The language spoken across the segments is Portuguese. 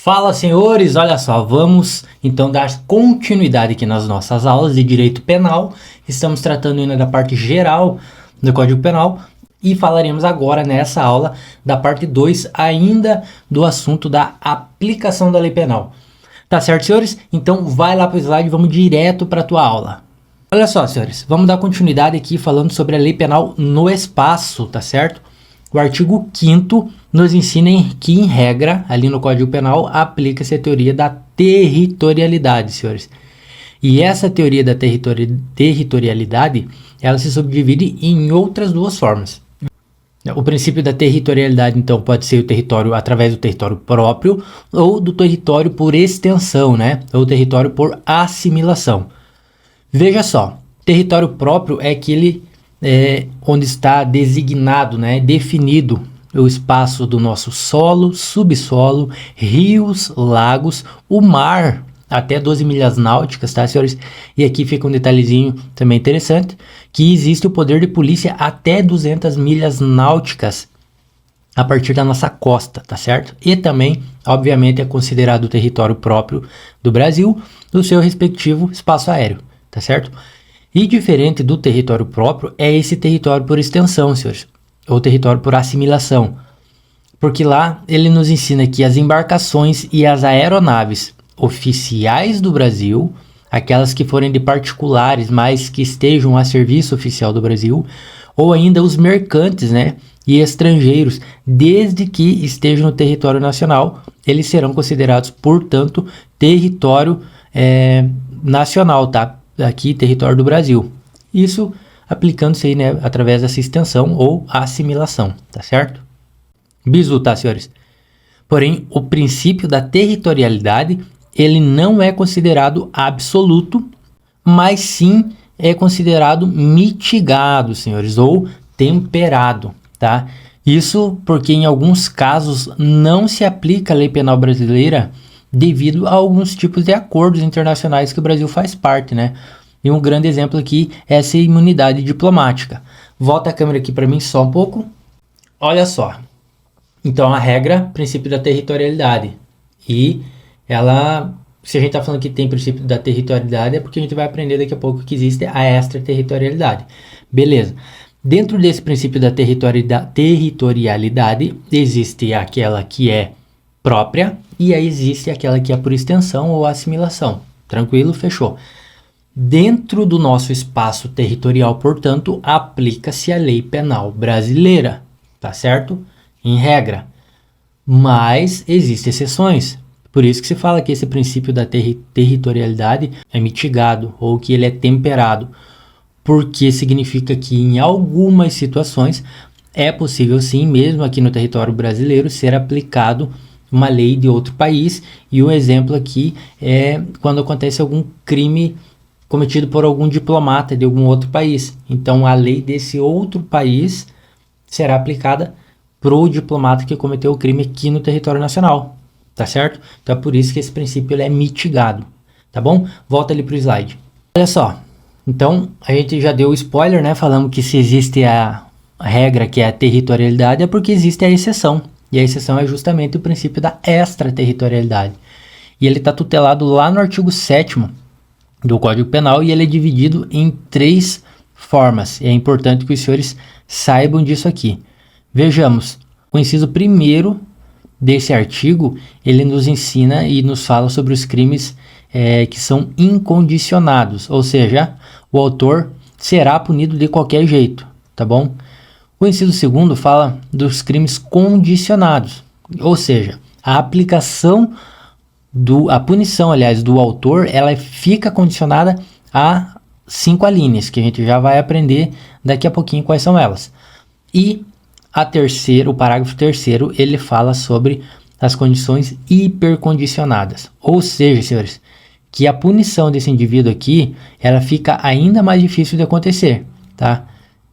Fala, senhores, olha só, vamos então dar continuidade aqui nas nossas aulas de direito penal. Estamos tratando ainda da parte geral do Código Penal e falaremos agora nessa aula da parte 2 ainda do assunto da aplicação da lei penal. Tá certo, senhores? Então vai lá para o slide e vamos direto para a tua aula. Olha só, senhores, vamos dar continuidade aqui falando sobre a lei penal no espaço, tá certo? O artigo 5º nos ensina que, em regra, ali no Código Penal, aplica-se a teoria da territorialidade, senhores. E essa teoria da territorialidade, ela se subdivide em outras duas formas. O princípio da territorialidade, então, pode ser o território através do território próprio ou do território por extensão, né? Ou território por assimilação. Veja só, território próprio é aquele onde está designado, né, definido o espaço do nosso solo, subsolo, rios, lagos, o mar, até 12 milhas náuticas, tá, senhores? E aqui fica um detalhezinho também interessante, que existe o poder de polícia até 200 milhas náuticas a partir da nossa costa, tá certo? E também, obviamente, é considerado o território próprio do Brasil, do seu respectivo espaço aéreo, tá certo? E diferente do território próprio é esse território por extensão, senhores, ou território por assimilação, porque lá ele nos ensina que as embarcações e as aeronaves oficiais do Brasil, aquelas que forem de particulares, mas que estejam a serviço oficial do Brasil, ou ainda os mercantes, né, e estrangeiros, desde que estejam no território nacional, eles serão considerados, portanto, território nacional, tá? Aqui, território do Brasil. Isso aplicando-se aí, né, através dessa extensão ou assimilação, tá certo? Bisu, tá, senhores? Porém, o princípio da territorialidade, ele não é considerado absoluto, mas sim é considerado mitigado, senhores, ou temperado, tá? Isso porque em alguns casos não se aplica a lei penal brasileira devido a alguns tipos de acordos internacionais que o Brasil faz parte, né? E um grande exemplo aqui é essa imunidade diplomática. Volta a câmera aqui para mim só um pouco. Olha só. Então, a regra, princípio da territorialidade. E ela, se a gente está falando que tem princípio da territorialidade, é porque a gente vai aprender daqui a pouco que existe a extraterritorialidade. Beleza. Dentro desse princípio da territorialidade, existe aquela que é própria e aí existe aquela que é por extensão ou assimilação. Tranquilo? Fechou. Dentro do nosso espaço territorial, portanto, aplica-se a lei penal brasileira, tá certo? Em regra. Mas existem exceções. Por isso que se fala que esse princípio da territorialidade é mitigado ou que ele é temperado, porque significa que em algumas situações é possível sim, mesmo aqui no território brasileiro, ser aplicado uma lei de outro país, e um exemplo aqui é quando acontece algum crime cometido por algum diplomata de algum outro país. Então a lei desse outro país será aplicada para o diplomata que cometeu o crime aqui no território nacional, tá certo? Então é por isso que esse princípio ele é mitigado, tá bom? Volta ali para o slide. Olha só, então a gente já deu o spoiler, né? Falamos que se existe a regra que é a territorialidade é porque existe a exceção. E a exceção é justamente o princípio da extraterritorialidade. E ele está tutelado lá no artigo 7º do Código Penal e ele é dividido em 3 formas. E é importante que os senhores saibam disso aqui. Vejamos, o inciso 1º desse artigo, ele nos ensina e nos fala sobre os crimes que são incondicionados, ou seja, o autor será punido de qualquer jeito, tá bom? O inciso 2º fala dos crimes condicionados, ou seja, a aplicação a punição, aliás, do autor, ela fica condicionada a 5 alíneas, que a gente já vai aprender daqui a pouquinho quais são elas. E o parágrafo 3º, ele fala sobre as condições hipercondicionadas, ou seja, senhores, que a punição desse indivíduo aqui, ela fica ainda mais difícil de acontecer, tá?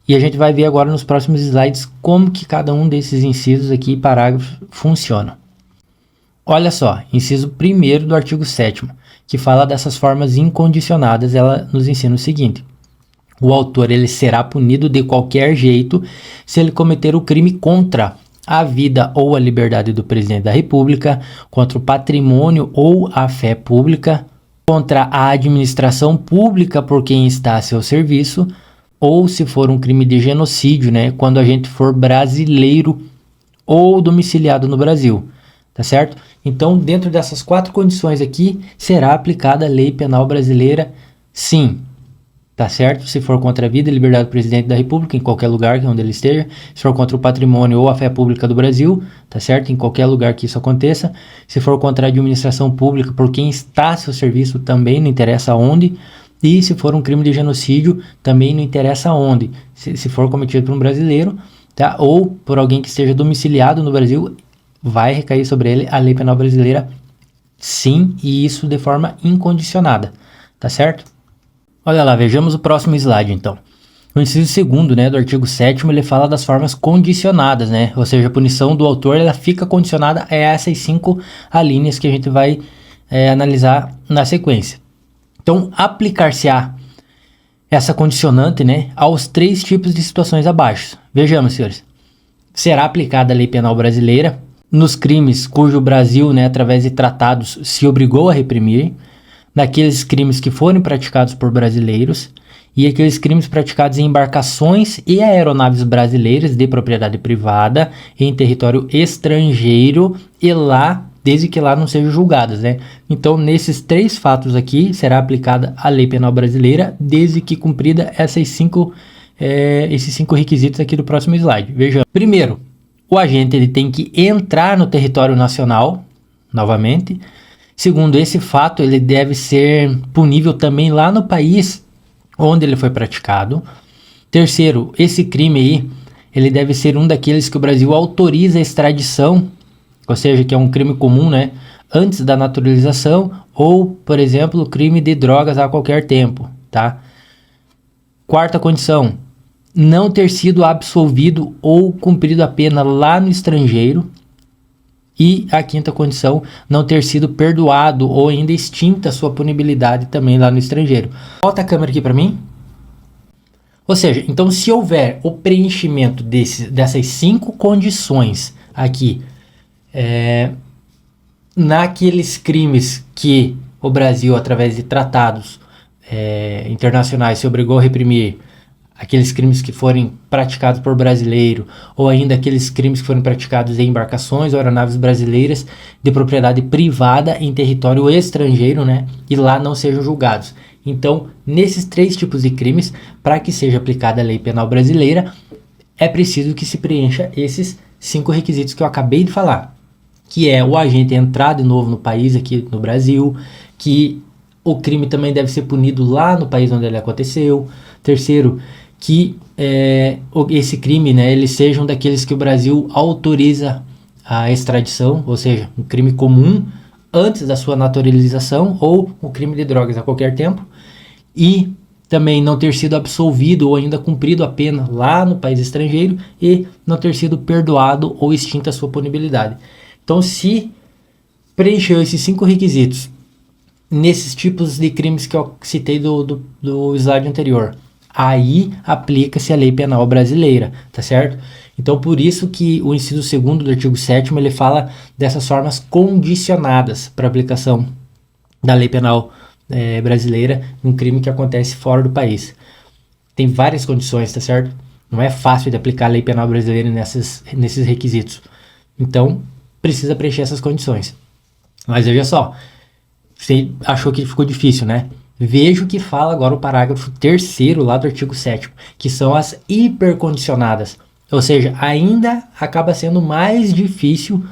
E a gente vai ver agora nos próximos slides como que cada um desses incisos aqui e parágrafos funciona. Olha só, inciso 1º do artigo 7º, que fala dessas formas incondicionadas, ela nos ensina o seguinte: o autor ele será punido de qualquer jeito se ele cometer o crime contra a vida ou a liberdade do presidente da República, contra o patrimônio ou a fé pública, contra a administração pública por quem está a seu serviço, ou se for um crime de genocídio, né, quando a gente for brasileiro ou domiciliado no Brasil, tá certo? Então, dentro dessas 4 condições aqui, será aplicada a lei penal brasileira, sim, tá certo? Se for contra a vida e liberdade do presidente da República, em qualquer lugar onde ele esteja, se for contra o patrimônio ou a fé pública do Brasil, tá certo? Em qualquer lugar que isso aconteça, se for contra a administração pública por quem está a seu serviço, também não interessa onde, e se for um crime de genocídio, também não interessa onde, se for cometido por um brasileiro, tá? Ou por alguém que esteja domiciliado no Brasil, vai recair sobre ele a lei penal brasileira, sim, e isso de forma incondicionada, tá certo? Olha lá, vejamos o próximo slide então. O inciso 2º, né, do artigo 7º, ele fala das formas condicionadas, né? Ou seja, a punição do autor, ela fica condicionada a essas 5 alíneas que a gente vai analisar na sequência. Então, aplicar-se-á essa condicionante, né, aos 3 tipos de situações abaixo. Vejamos, senhores. Será aplicada a lei penal brasileira nos crimes cujo Brasil, né, através de tratados, se obrigou a reprimir, naqueles crimes que forem praticados por brasileiros e aqueles crimes praticados em embarcações e aeronaves brasileiras de propriedade privada em território estrangeiro e lá, desde que lá não sejam julgadas, né? Então, nesses 3 fatos aqui, será aplicada a lei penal brasileira, desde que cumprida esses 5 requisitos aqui do próximo slide. Vejamos. Primeiro, o agente ele tem que entrar no território nacional, novamente. Segundo, esse fato ele deve ser punível também lá no país onde ele foi praticado. Terceiro, esse crime aí, ele deve ser um daqueles que o Brasil autoriza a extradição, ou seja, que é um crime comum, né, antes da naturalização, ou, por exemplo, crime de drogas a qualquer tempo, tá? Quarta condição, não ter sido absolvido ou cumprido a pena lá no estrangeiro. E a quinta condição, não ter sido perdoado ou ainda extinta sua punibilidade também lá no estrangeiro. Volta a câmera aqui para mim. Ou seja, então se houver o preenchimento dessas 5 condições aqui, naqueles crimes que o Brasil, através de tratados internacionais, se obrigou a reprimir, aqueles crimes que forem praticados por brasileiro, ou ainda aqueles crimes que forem praticados em embarcações ou aeronaves brasileiras de propriedade privada em território estrangeiro, né, e lá não sejam julgados. Então, nesses 3 tipos de crimes, para que seja aplicada a lei penal brasileira, é preciso que se preencha esses 5 requisitos que eu acabei de falar, que é o agente entrar de novo no país, aqui no Brasil, que o crime também deve ser punido lá no país onde ele aconteceu. Terceiro, que esse crime, né, ele seja um daqueles que o Brasil autoriza a extradição, ou seja, um crime comum antes da sua naturalização, ou um crime de drogas a qualquer tempo, e também não ter sido absolvido ou ainda cumprido a pena lá no país estrangeiro e não ter sido perdoado ou extinta a sua punibilidade. Então, se preencheu esses 5 requisitos nesses tipos de crimes que eu citei do slide anterior, aí aplica-se a lei penal brasileira, tá certo? Então, por isso que o inciso 2º do artigo 7º, ele fala dessas formas condicionadas para aplicação da lei penal brasileira num crime que acontece fora do país. Tem várias condições, tá certo? Não é fácil de aplicar a lei penal brasileira nesses requisitos. Então, precisa preencher essas condições. Mas veja só, você achou que ficou difícil, né? Veja o que fala agora o parágrafo 3º lá do artigo 7º, que são as hipercondicionadas. Ou seja, ainda acaba sendo mais difícil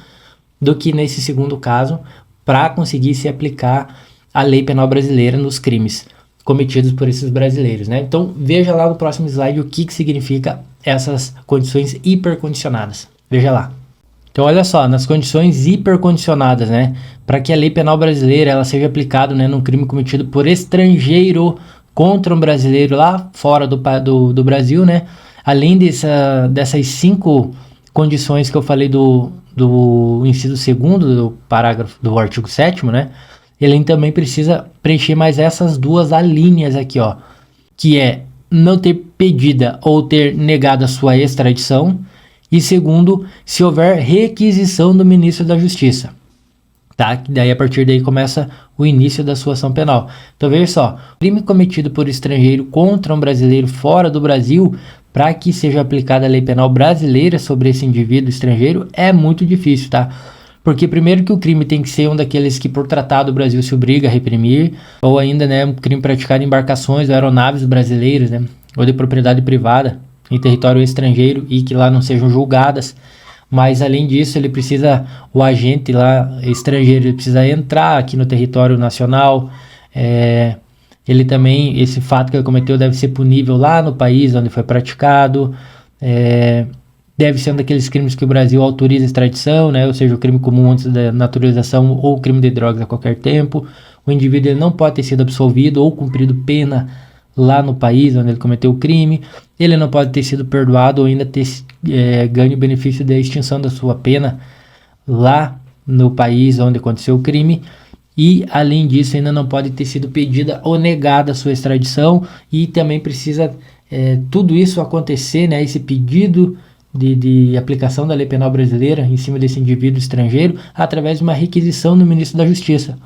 do que nesse segundo caso para conseguir se aplicar a lei penal brasileira nos crimes cometidos por esses brasileiros, né? Então, veja lá no próximo slide o que significa essas condições hipercondicionadas. Veja lá. Então, olha só, nas condições hipercondicionadas, né, para que a lei penal brasileira ela seja aplicada, né, num crime cometido por estrangeiro contra um brasileiro lá fora do Brasil, né, além dessas 5 condições que eu falei do inciso 2º do parágrafo do artigo 7º, né, ele também precisa preencher mais essas 2 alíneas aqui, ó, que é não ter pedida ou ter negado a sua extradição E segundo, se houver requisição do ministro da Justiça. Tá? Que daí a partir daí começa o início da sua ação penal. Então veja só, crime cometido por estrangeiro contra um brasileiro fora do Brasil, para que seja aplicada a lei penal brasileira sobre esse indivíduo estrangeiro, é muito difícil, tá? Porque primeiro que o crime tem que ser um daqueles que por tratado o Brasil se obriga a reprimir, ou ainda, né, um crime praticado em embarcações ou aeronaves brasileiras, né, ou de propriedade privada em território estrangeiro e que lá não sejam julgadas. Mas além disso, ele precisa, o agente lá estrangeiro, ele precisa entrar aqui no território nacional. Ele também, esse fato que ele cometeu deve ser punível lá no país onde foi praticado. Deve ser um daqueles crimes que o Brasil autoriza extradição, né? Ou seja, o crime comum antes da naturalização ou o crime de drogas a qualquer tempo. O indivíduo ele não pode ter sido absolvido ou cumprido pena lá no país onde ele cometeu o crime. Ele não pode ter sido perdoado ou ainda ter ganho o benefício da extinção da sua pena lá no país onde aconteceu o crime. E, além disso, ainda não pode ter sido pedida ou negada a sua extradição. E também precisa tudo isso acontecer, né? Esse pedido de aplicação da lei penal brasileira em cima desse indivíduo estrangeiro através de uma requisição do ministro da Justiça.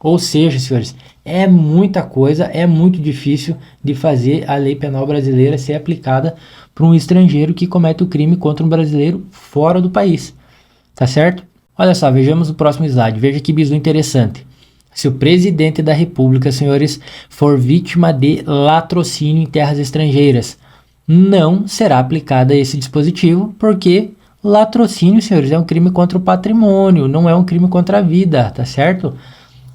Ou seja, senhores, é muita coisa, é muito difícil de fazer a lei penal brasileira ser aplicada para um estrangeiro que comete o crime contra um brasileiro fora do país. Tá certo? Olha só, vejamos o próximo slide. Veja que bizu interessante. Se o presidente da República, senhores, for vítima de latrocínio em terras estrangeiras, não será aplicado esse dispositivo, porque latrocínio, senhores, é um crime contra o patrimônio, não é um crime contra a vida, tá certo?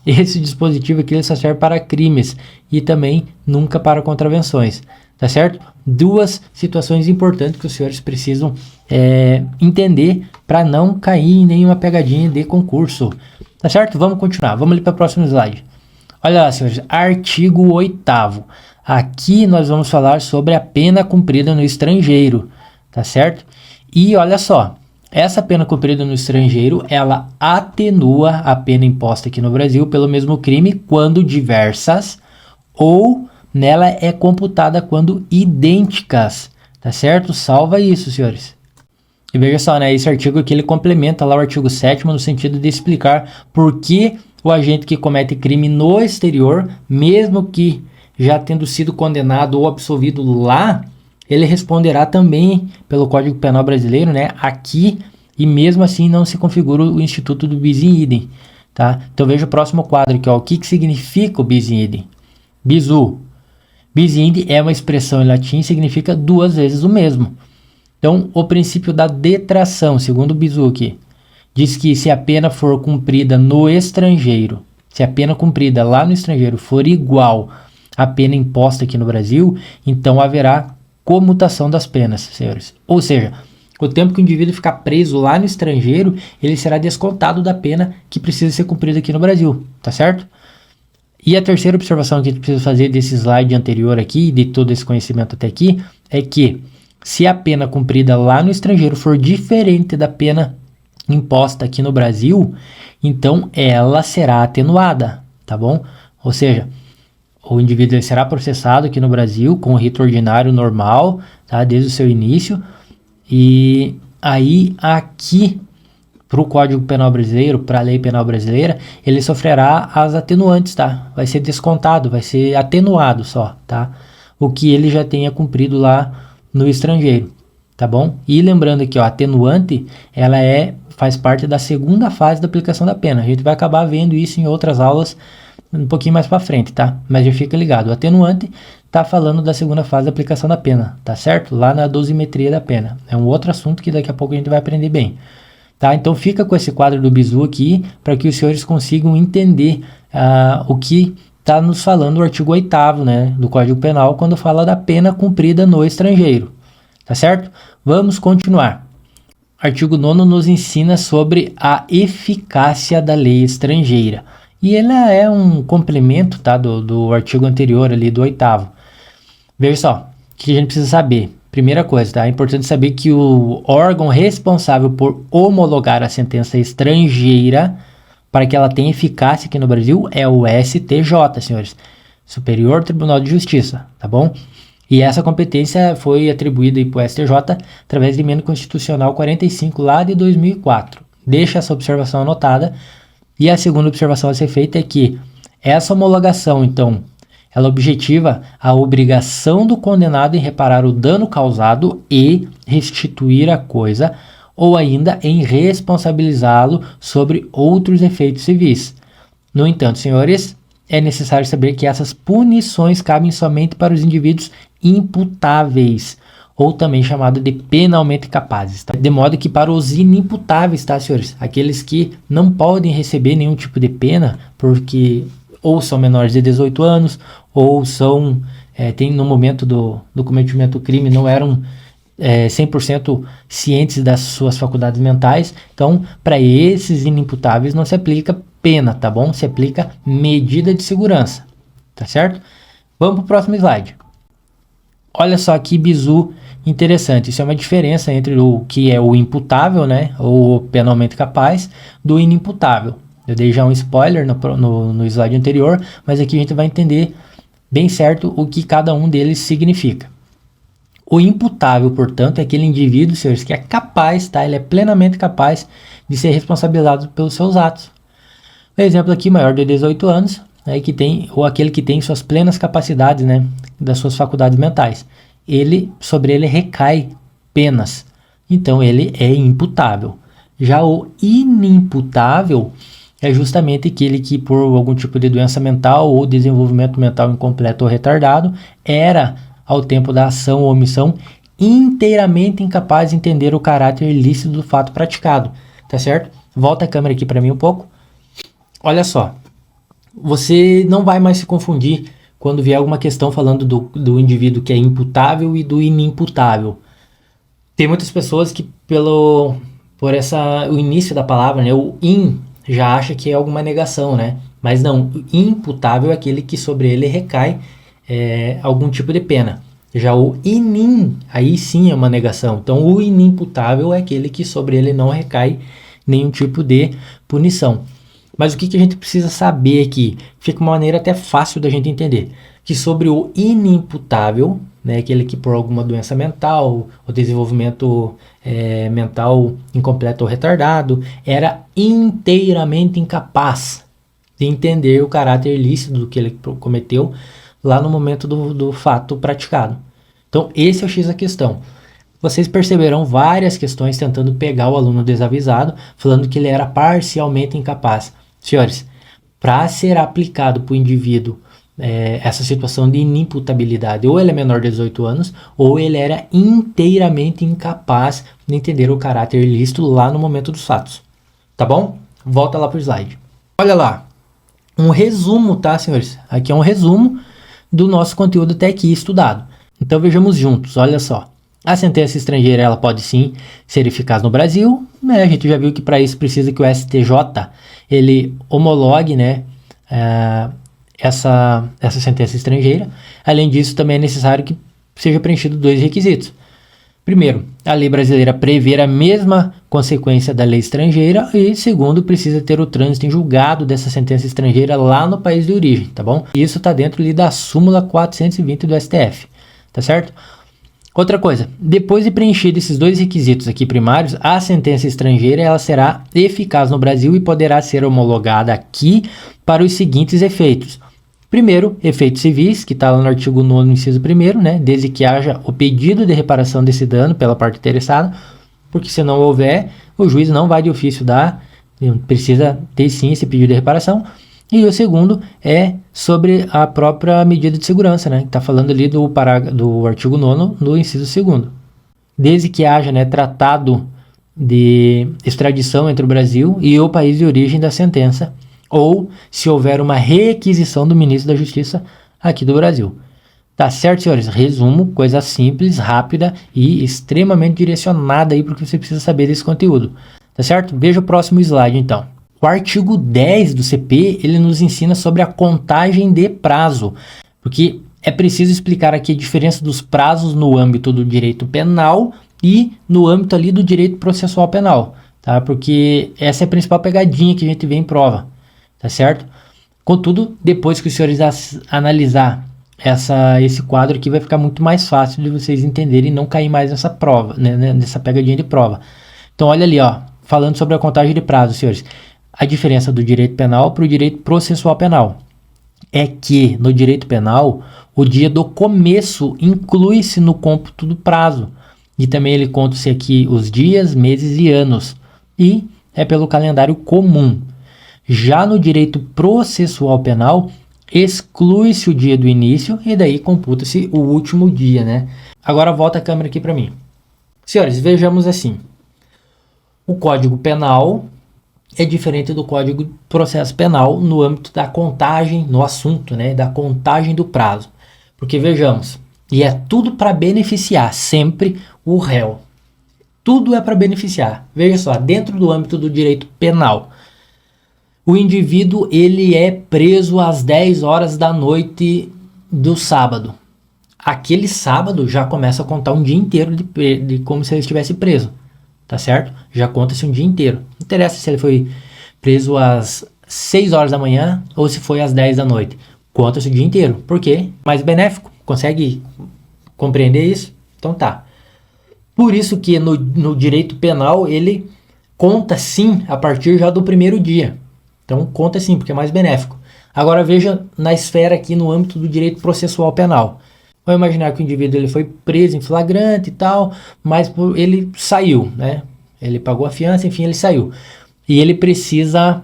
Esse dispositivo aqui ele só serve para crimes e também nunca para contravenções, tá certo? Duas situações importantes que os senhores precisam entender para não cair em nenhuma pegadinha de concurso, tá certo? Vamos continuar, vamos ali para o próximo slide. Olha lá, senhores, artigo 8º. Aqui nós vamos falar sobre a pena cumprida no estrangeiro, tá certo? E olha só, essa pena cumprida no estrangeiro, ela atenua a pena imposta aqui no Brasil pelo mesmo crime quando diversas ou nela é computada quando idênticas, tá certo? Salva isso, senhores. E veja só, né, esse artigo aqui ele complementa lá o artigo 7º no sentido de explicar por que o agente que comete crime no exterior, mesmo que já tendo sido condenado ou absolvido lá, ele responderá também pelo Código Penal brasileiro, né, aqui, e mesmo assim não se configura o instituto do bis in idem, tá? Então veja o próximo quadro aqui, ó, o que significa o bis in idem? Bizu. Bis in idem é uma expressão em latim e significa duas vezes o mesmo. Então, o princípio da detração, segundo o bizu aqui, diz que se a pena for cumprida no estrangeiro, se a pena cumprida lá no estrangeiro for igual à pena imposta aqui no Brasil, então haverá comutação das penas, senhores. Ou seja, o tempo que o indivíduo ficar preso lá no estrangeiro, ele será descontado da pena que precisa ser cumprida aqui no Brasil, tá certo? E a terceira observação que a gente precisa fazer desse slide anterior aqui, de todo esse conhecimento até aqui, é que se a pena cumprida lá no estrangeiro for diferente da pena imposta aqui no Brasil, então ela será atenuada, tá bom? Ou seja, o indivíduo será processado aqui no Brasil com o rito ordinário normal, tá? Desde o seu início, e aí aqui para o Código Penal brasileiro, para a Lei Penal brasileira, ele sofrerá as atenuantes, tá? Vai ser descontado, vai ser atenuado só, tá? O que ele já tenha cumprido lá no estrangeiro, tá bom? E lembrando aqui, ó, a atenuante, ela faz parte da segunda fase da aplicação da pena. A gente vai acabar vendo isso em outras aulas um pouquinho mais para frente, tá? Mas já fica ligado, o atenuante tá falando da segunda fase da aplicação da pena, tá certo? Lá na dosimetria da pena. É um outro assunto que daqui a pouco a gente vai aprender bem, tá? Então fica com esse quadro do bizu aqui, para que os senhores consigam entender o que está nos falando o artigo 8º, né, do Código Penal, quando fala da pena cumprida no estrangeiro, tá certo? Vamos continuar. Artigo 9º nos ensina sobre a eficácia da lei estrangeira. E ela é um complemento, tá, do artigo anterior ali, do 8º. Veja só, o que a gente precisa saber. Primeira coisa, tá? É importante saber que o órgão responsável por homologar a sentença estrangeira para que ela tenha eficácia aqui no Brasil é o STJ, senhores. Superior Tribunal de Justiça, tá bom? E essa competência foi atribuída para o STJ através de emenda constitucional 45 lá de 2004. Deixa essa observação anotada. E a segunda observação a ser feita é que essa homologação, então, ela objetiva a obrigação do condenado em reparar o dano causado e restituir a coisa, ou ainda em responsabilizá-lo sobre outros efeitos civis. No entanto, senhores, é necessário saber que essas punições cabem somente para os indivíduos imputáveis, ou também chamado de penalmente capazes, tá? De modo que para os inimputáveis, tá, senhores? Aqueles que não podem receber nenhum tipo de pena, porque ou são menores de 18 anos, ou são, no momento do cometimento do crime, não eram 100% cientes das suas faculdades mentais. Então, para esses inimputáveis não se aplica pena, tá bom? Se aplica medida de segurança, tá certo? Vamos para o próximo slide. Olha só que bizu interessante. Isso é uma diferença entre o que é o imputável, né, ou penalmente capaz, do inimputável. Eu dei já um spoiler no slide anterior, mas aqui a gente vai entender bem certo o que cada um deles significa. O imputável, portanto, é aquele indivíduo, senhores, que é capaz, tá? Ele é plenamente capaz de ser responsabilizado pelos seus atos. O exemplo aqui, maior de 18 anos, né, ou aquele que tem suas plenas capacidades, né, das suas faculdades mentais. Sobre ele recai penas. Então, ele é imputável. Já o inimputável é justamente aquele que, por algum tipo de doença mental ou desenvolvimento mental incompleto ou retardado, era, ao tempo da ação ou omissão, inteiramente incapaz de entender o caráter ilícito do fato praticado. Tá certo? Volta a câmera aqui para mim um pouco. Olha só. Você não vai mais se confundir quando vier alguma questão falando do indivíduo que é imputável e do inimputável. Tem muitas pessoas que, o início da palavra, né, o in, já acha que é alguma negação, né? Mas não, imputável é aquele que sobre ele recai algum tipo de pena. Já o inim, aí sim é uma negação. Então, o inimputável é aquele que sobre ele não recai nenhum tipo de punição. Mas o que a gente precisa saber aqui? Fica uma maneira até fácil da gente entender. Que sobre o inimputável, né, aquele que por alguma doença mental, ou desenvolvimento mental incompleto ou retardado, era inteiramente incapaz de entender o caráter ilícito do que ele cometeu lá no momento do fato praticado. Então, esse é o X da questão. Vocês perceberão várias questões tentando pegar o aluno desavisado, falando que ele era parcialmente incapaz. Senhores, para ser aplicado para o indivíduo essa situação de inimputabilidade, ou ele é menor de 18 anos, ou ele era inteiramente incapaz de entender o caráter ilícito lá no momento dos fatos. Tá bom? Volta lá para o slide. Olha lá, um resumo, tá, senhores? Aqui é um resumo do nosso conteúdo até aqui estudado. Então vejamos juntos, olha só. A sentença estrangeira ela pode sim ser eficaz no Brasil, né? A gente já viu que para isso precisa que o STJ ele homologue, né, essa sentença estrangeira. Além disso, também é necessário que seja preenchido dois requisitos. Primeiro, a lei brasileira prever a mesma consequência da lei estrangeira e, segundo, precisa ter o trânsito em julgado dessa sentença estrangeira lá no país de origem, tá bom? Isso está dentro ali da súmula 420 do STF, tá certo? Outra coisa, depois de preenchido esses dois requisitos aqui primários, a sentença estrangeira ela será eficaz no Brasil e poderá ser homologada aqui para os seguintes efeitos. Primeiro, efeitos civis, que está lá no artigo 9º, inciso 1º, né? Desde que haja o pedido de reparação desse dano pela parte interessada, porque se não houver, o juiz não vai de ofício dar, precisa ter sim esse pedido de reparação. E o segundo é sobre a própria medida de segurança, né? Que está falando ali do artigo 9º, no inciso 2º. Desde que haja, né, tratado de extradição entre o Brasil e o país de origem da sentença, ou se houver uma requisição do ministro da Justiça aqui do Brasil. Tá certo, senhores? Resumo, coisa simples, rápida e extremamente direcionada aí para o que você precisa saber desse conteúdo. Tá certo? Veja o próximo slide, então. O artigo 10 do CP, ele nos ensina sobre a contagem de prazo, porque é preciso explicar aqui a diferença dos prazos no âmbito do direito penal e no âmbito ali do direito processual penal, tá? Porque essa é a principal pegadinha que a gente vê em prova, tá certo? Contudo, depois que os senhores analisar esse quadro aqui vai ficar muito mais fácil de vocês entenderem e não cair mais nessa prova, né, nessa pegadinha de prova. Então olha ali, ó, falando sobre a contagem de prazo, senhores. A diferença do direito penal para o direito processual penal é que no direito penal o dia do começo inclui-se no cômputo do prazo e também ele conta-se aqui os dias, meses e anos e é pelo calendário comum. Já no direito processual penal exclui-se o dia do início e daí computa-se o último dia, né? Agora volta a câmera aqui para mim. Senhores, vejamos assim. O Código Penal é diferente do Código de Processo Penal no âmbito da contagem, no assunto, né, da contagem do prazo. Porque vejamos, e é tudo para beneficiar sempre o réu. Tudo é para beneficiar. Veja só, dentro do âmbito do direito penal, o indivíduo ele é preso às 10 horas da noite do sábado. Aquele sábado já começa a contar um dia inteiro de como se ele estivesse preso. Tá certo? Já conta-se um dia inteiro. Não interessa se ele foi preso às 6 horas da manhã ou se foi às 10 da noite. Conta-se o dia inteiro. Por quê? Mais benéfico. Consegue compreender isso? Então tá. Por isso que no direito penal ele conta sim a partir já do primeiro dia. Então conta sim, porque é mais benéfico. Agora veja na esfera aqui no âmbito do direito processual penal. Vamos imaginar que o indivíduo ele foi preso em flagrante e tal, mas ele saiu, né? Ele pagou a fiança, enfim, ele saiu. E ele precisa,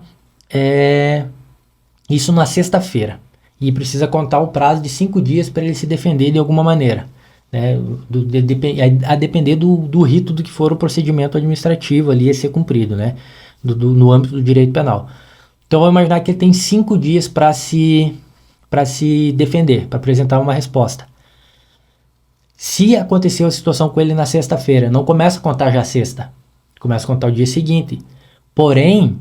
isso na sexta-feira, e precisa contar o prazo de 5 dias para ele se defender de alguma maneira, né? A depender do rito do que for o procedimento administrativo ali a ser cumprido, né? No âmbito do direito penal. Então vamos imaginar que ele tem 5 dias para se defender, para apresentar uma resposta. Se aconteceu a situação com ele na sexta-feira, não começa a contar já sexta, começa a contar o dia seguinte. Porém,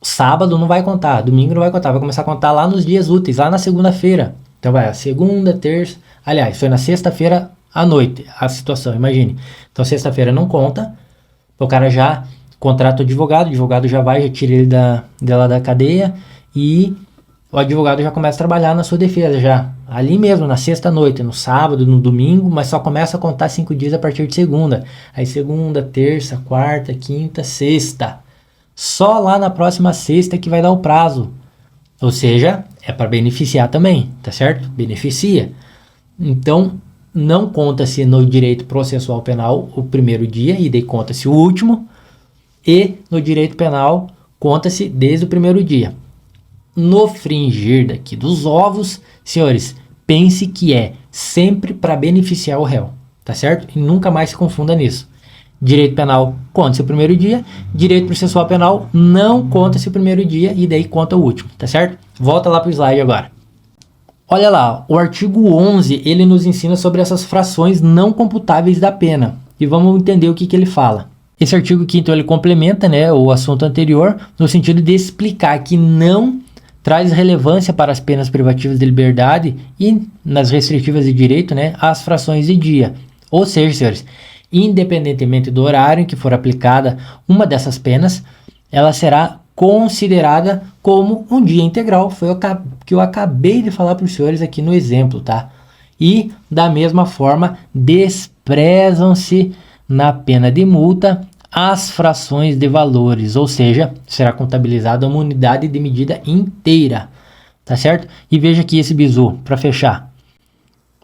sábado não vai contar, domingo não vai contar, vai começar a contar lá nos dias úteis, lá na segunda-feira. Então vai, segunda, terça, aliás, foi na sexta-feira à noite a situação, imagine. Então sexta-feira não conta, o cara já contrata o advogado já vai, já tira ele dela da cadeia e o advogado já começa a trabalhar na sua defesa já. Ali mesmo, na sexta-noite, no sábado, no domingo, mas só começa a contar 5 dias a partir de segunda. Aí segunda, terça, quarta, quinta, sexta. Só lá na próxima sexta que vai dar o prazo. Ou seja, é para beneficiar também, tá certo? Beneficia. Então, não conta-se no direito processual penal o primeiro dia, e daí conta-se o último. E no direito penal, conta-se desde o primeiro dia. No fringir daqui dos ovos, senhores, pense que é sempre para beneficiar o réu, tá certo? E nunca mais se confunda nisso. Direito penal conta-se o primeiro dia, direito processual penal não conta-se o primeiro dia e daí conta o último, tá certo? Volta lá para o slide agora. Olha lá, o artigo 11, ele nos ensina sobre essas frações não computáveis da pena. E vamos entender o que ele fala. Esse artigo aqui, então, ele complementa, né, o assunto anterior, no sentido de explicar que não traz relevância para as penas privativas de liberdade e nas restritivas de direito, né, as frações de dia. Ou seja, senhores, independentemente do horário em que for aplicada uma dessas penas, ela será considerada como um dia integral. Foi o que eu acabei de falar para os senhores aqui no exemplo, tá? E, da mesma forma, desprezam-se na pena de multa as frações de valores, ou seja, será contabilizada uma unidade de medida inteira, tá certo? E veja aqui esse bizu, para fechar.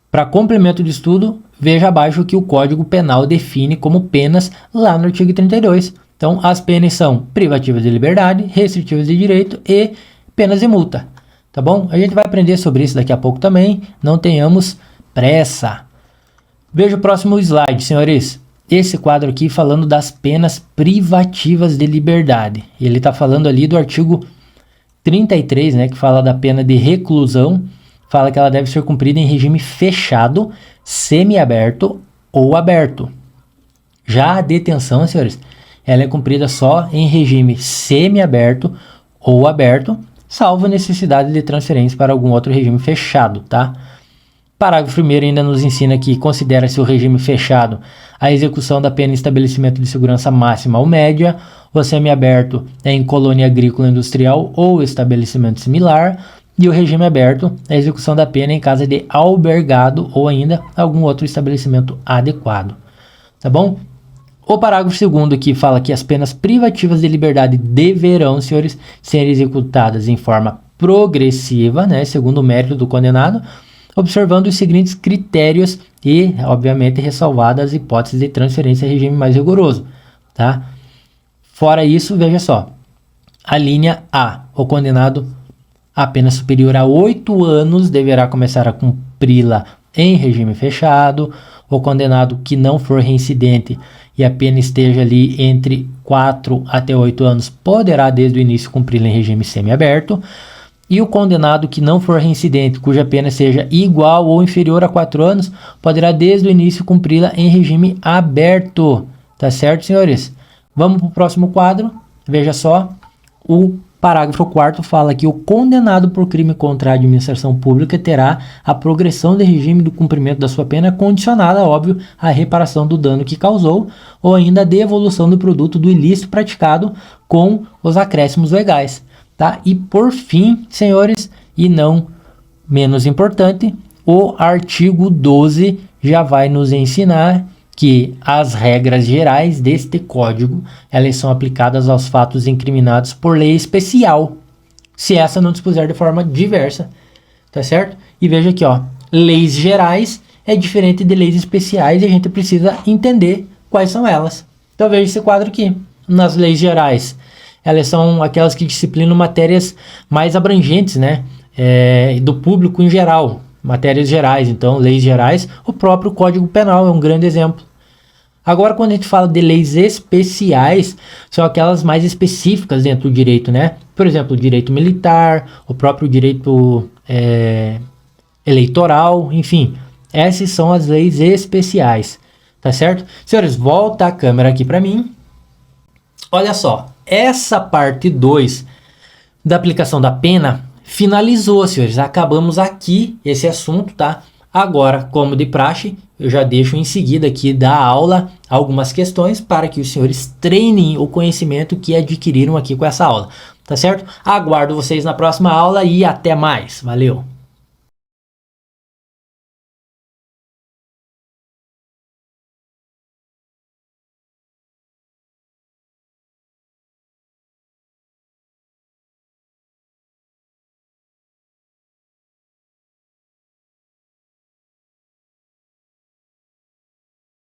Para complemento de estudo, veja abaixo o que o Código Penal define como penas lá no artigo 32. Então, as penas são privativas de liberdade, restritivas de direito e penas de multa, tá bom? A gente vai aprender sobre isso daqui a pouco também, não tenhamos pressa. Veja o próximo slide, senhores. Esse quadro aqui falando das penas privativas de liberdade. Ele está falando ali do artigo 33, né, que fala da pena de reclusão. Fala que ela deve ser cumprida em regime fechado, semiaberto ou aberto. Já a detenção, senhores, ela é cumprida só em regime semiaberto ou aberto, salvo necessidade de transferência para algum outro regime fechado, tá? Parágrafo 1º ainda nos ensina que considera-se o regime fechado a execução da pena em estabelecimento de segurança máxima ou média, o semiaberto é em colônia agrícola industrial ou estabelecimento similar, E o regime aberto é a execução da pena em casa de albergado ou ainda algum outro estabelecimento adequado. Tá bom? O parágrafo 2º aqui fala que as penas privativas de liberdade deverão, senhores, ser executadas em forma progressiva, né, segundo o mérito do condenado, observando os seguintes critérios e, obviamente, ressalvadas as hipóteses de transferência a regime mais rigoroso, tá? Fora isso, veja só, a linha A, o condenado a pena superior a 8 anos deverá começar a cumpri-la em regime fechado. O condenado que não for reincidente e a pena esteja ali entre 4 até 8 anos poderá desde o início cumpri-la em regime semiaberto. E o condenado que não for reincidente, cuja pena seja igual ou inferior a 4 anos, poderá desde o início cumpri-la em regime aberto. Tá certo, senhores? Vamos para o próximo quadro. Veja só, o parágrafo 4º fala que o condenado por crime contra a administração pública terá a progressão de regime do cumprimento da sua pena condicionada, óbvio, à reparação do dano que causou ou ainda à devolução do produto do ilícito praticado com os acréscimos legais. Tá? E por fim, senhores, e não menos importante, o artigo 12 já vai nos ensinar que as regras gerais deste código, elas são aplicadas aos fatos incriminados por lei especial, se essa não dispuser de forma diversa, tá certo? E veja aqui, ó, leis gerais é diferente de leis especiais e a gente precisa entender quais são elas. Então veja esse quadro aqui. Nas leis gerais, elas são aquelas que disciplinam matérias mais abrangentes, né? Do público em geral, matérias gerais, então leis gerais, o próprio Código Penal é um grande exemplo. Agora, quando a gente fala de leis especiais, são aquelas mais específicas dentro do direito, né? Por exemplo, o direito militar, o próprio direito eleitoral, enfim. Essas são as leis especiais, tá certo? Senhores, volta a câmera aqui para mim. Olha só, essa parte 2 da aplicação da pena finalizou, senhores. Acabamos aqui esse assunto, tá? Agora, como de praxe, eu já deixo em seguida aqui da aula algumas questões para que os senhores treinem o conhecimento que adquiriram aqui com essa aula, tá certo? Aguardo vocês na próxima aula e até mais. Valeu!